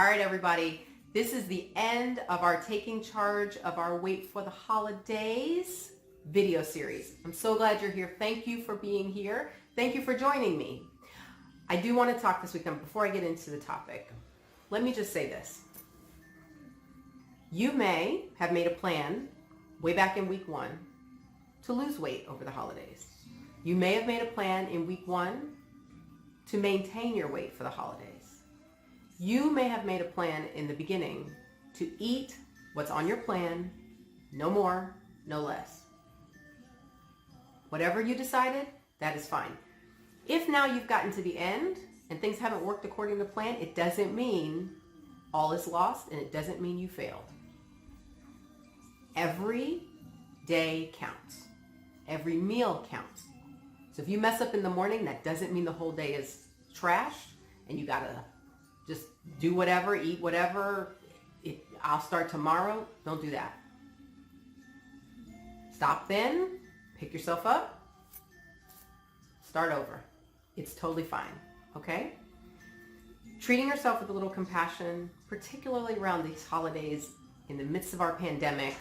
All right, everybody, this is the end of our Taking Charge of Our Weight for the Holidays video series. I'm so glad you're here. Thank you for being here. Thank you for joining me. I do want to talk this week, and before I get into the topic, let me just say this. You may have made a plan way back in week 1 to lose weight over the holidays. You may have made a plan in week 1 to maintain your weight for the holidays. You may have made a plan in the beginning to eat what's on your plan, no more, no less. Whatever you decided, that is fine. If now you've gotten to the end and things haven't worked according to plan, it doesn't mean all is lost, and it doesn't mean you failed. Every day counts. Every meal counts. So if you mess up in the morning, that doesn't mean the whole day is trash and you gotta just do whatever, eat whatever. I'll start tomorrow. Don't do that. Stop then, pick yourself up, start over. It's totally fine, okay? Treating yourself with a little compassion, particularly around these holidays in the midst of our pandemic,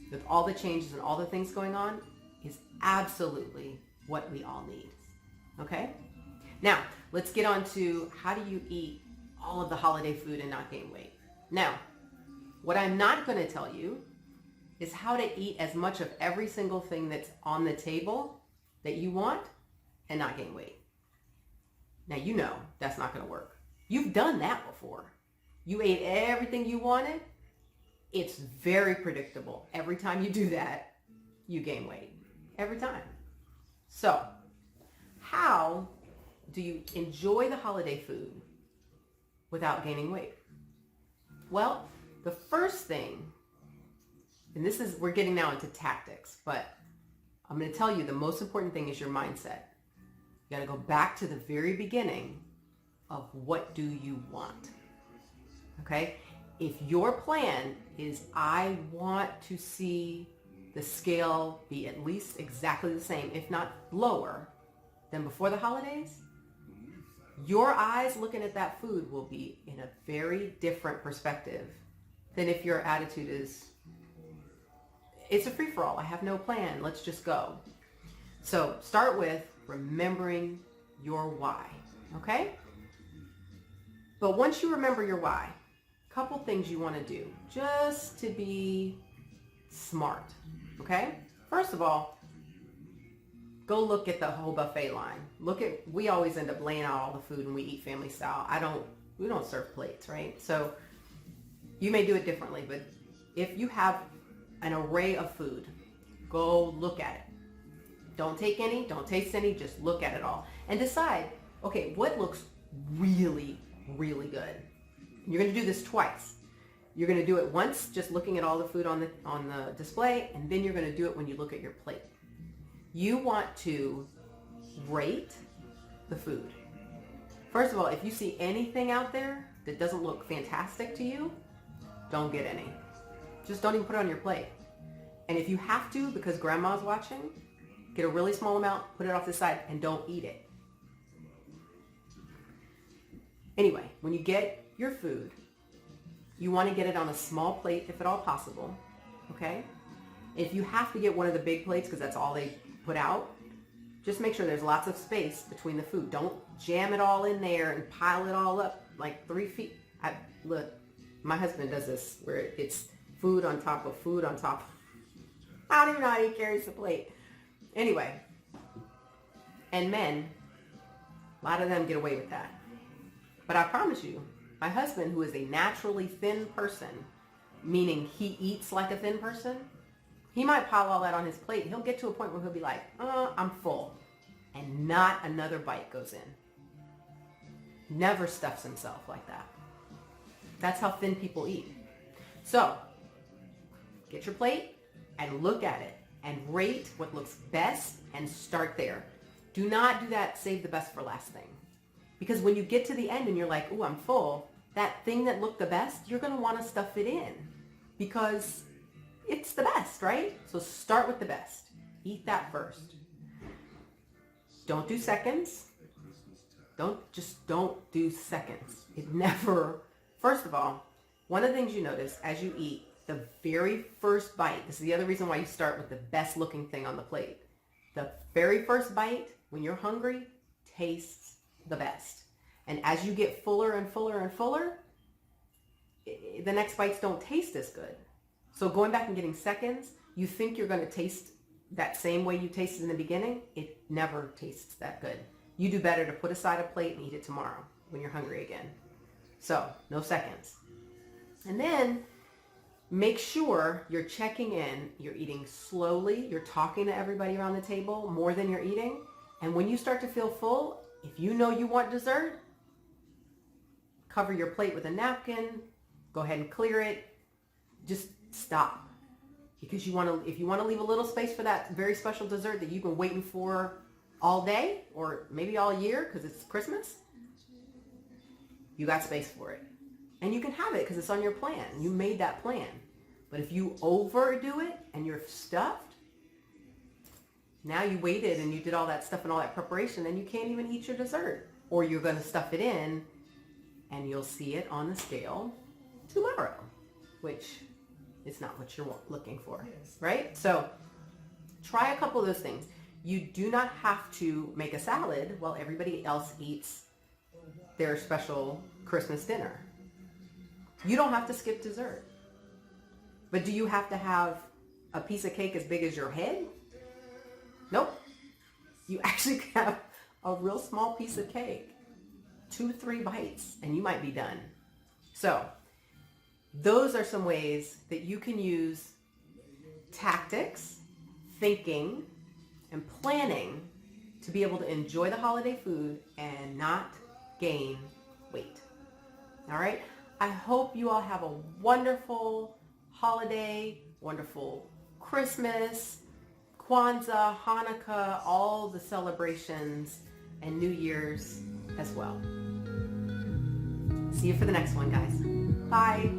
with all the changes and all the things going on, is absolutely what we all need, okay? Now, let's get on to how do you eat all of the holiday food and not gain weight. Now, what I'm not going to tell you is how to eat as much of every single thing that's on the table that you want and not gain weight. Now, you know that's not going to work. You've done that before. You ate everything you wanted. It's very predictable. Every time you do that, you gain weight. Every time. So, how do you enjoy the holiday food without gaining weight? Well, the first thing, and we're getting now into tactics, but I'm going to tell you the most important thing is your mindset. You got to go back to the very beginning of what do you want, okay? If your plan is I want to see the scale be at least exactly the same, if not lower, than before the holidays, your eyes looking at that food will be in a very different perspective than if your attitude is, it's a free-for-all. I have no plan. Let's just go. So start with remembering your why, okay? But once you remember your why, a couple things you want to do just to be smart, okay? First of all, go look at the whole buffet line. We always end up laying out all the food and we eat family style. We don't serve plates, right? So you may do it differently, but if you have an array of food, go look at it. Don't take any, don't taste any, just look at it all. And decide, okay, what looks really, really good? You're gonna do this twice. You're gonna do it once, just looking at all the food on the display, and then you're gonna do it when you look at your plate. You want to rate the food. First of all, if you see anything out there that doesn't look fantastic to you, don't get any. Just don't even put it on your plate. And if you have to, because grandma's watching, get a really small amount, put it off the side, and don't eat it. Anyway, when you get your food, you want to get it on a small plate if at all possible, okay? If you have to get one of the big plates because that's all they put out, just make sure there's lots of space between the food. Don't jam it all in there and pile it all up like 3 feet. Look, my husband does this where it's food on top of food on top. I don't even know how he carries the plate. Anyway, and men, a lot of them get away with that. But I promise you, my husband, who is a naturally thin person, meaning he eats like a thin person, he might pile all that on his plate. He'll get to a point where he'll be like, I'm full. And not another bite goes in. Never stuffs himself like that. That's how thin people eat. So, get your plate and look at it and rate what looks best and start there. Do not do that save the best for last thing. Because when you get to the end and you're like, I'm full, that thing that looked the best, you're going to want to stuff it in because it's the best, right? So start with the best. Eat that first. Don't do seconds. Don't do seconds. It never First of all, one of the things you notice as you eat, the very first bite, this is the other reason why you start with the best looking thing on the plate. The very first bite, when you're hungry, tastes the best. And as you get fuller and fuller and fuller, the next bites don't taste as good. So going back and getting seconds, you think you're going to taste that same way you tasted in the beginning. It never tastes that good. You do better to put aside a plate and eat it tomorrow when you're hungry again. So no seconds. And then make sure you're checking in, you're eating slowly, you're talking to everybody around the table more than you're eating. And when you start to feel full, if you know you want dessert, cover your plate with a napkin, go ahead and clear it, just stop. Because if you want to leave a little space for that very special dessert that you've been waiting for all day or maybe all year because it's Christmas, you got space for it. And you can have it because it's on your plan. You made that plan. But if you overdo it and you're stuffed, now you waited and you did all that stuff and all that preparation and you can't even eat your dessert. Or you're going to stuff it in and you'll see it on the scale tomorrow, which is not what you're looking for, right? So try a couple of those things. You do not have to make a salad while everybody else eats their special Christmas dinner. You don't have to skip dessert. But do you have to have a piece of cake as big as your head? Nope. You actually have a real small piece of cake, 2-3 bites, and you might be done. So those are some ways that you can use tactics, thinking, and planning to be able to enjoy the holiday food and not gain weight. All right? I hope you all have a wonderful holiday, wonderful Christmas, Kwanzaa, Hanukkah, all the celebrations, and New Year's as well. See you for the next one, guys. Bye.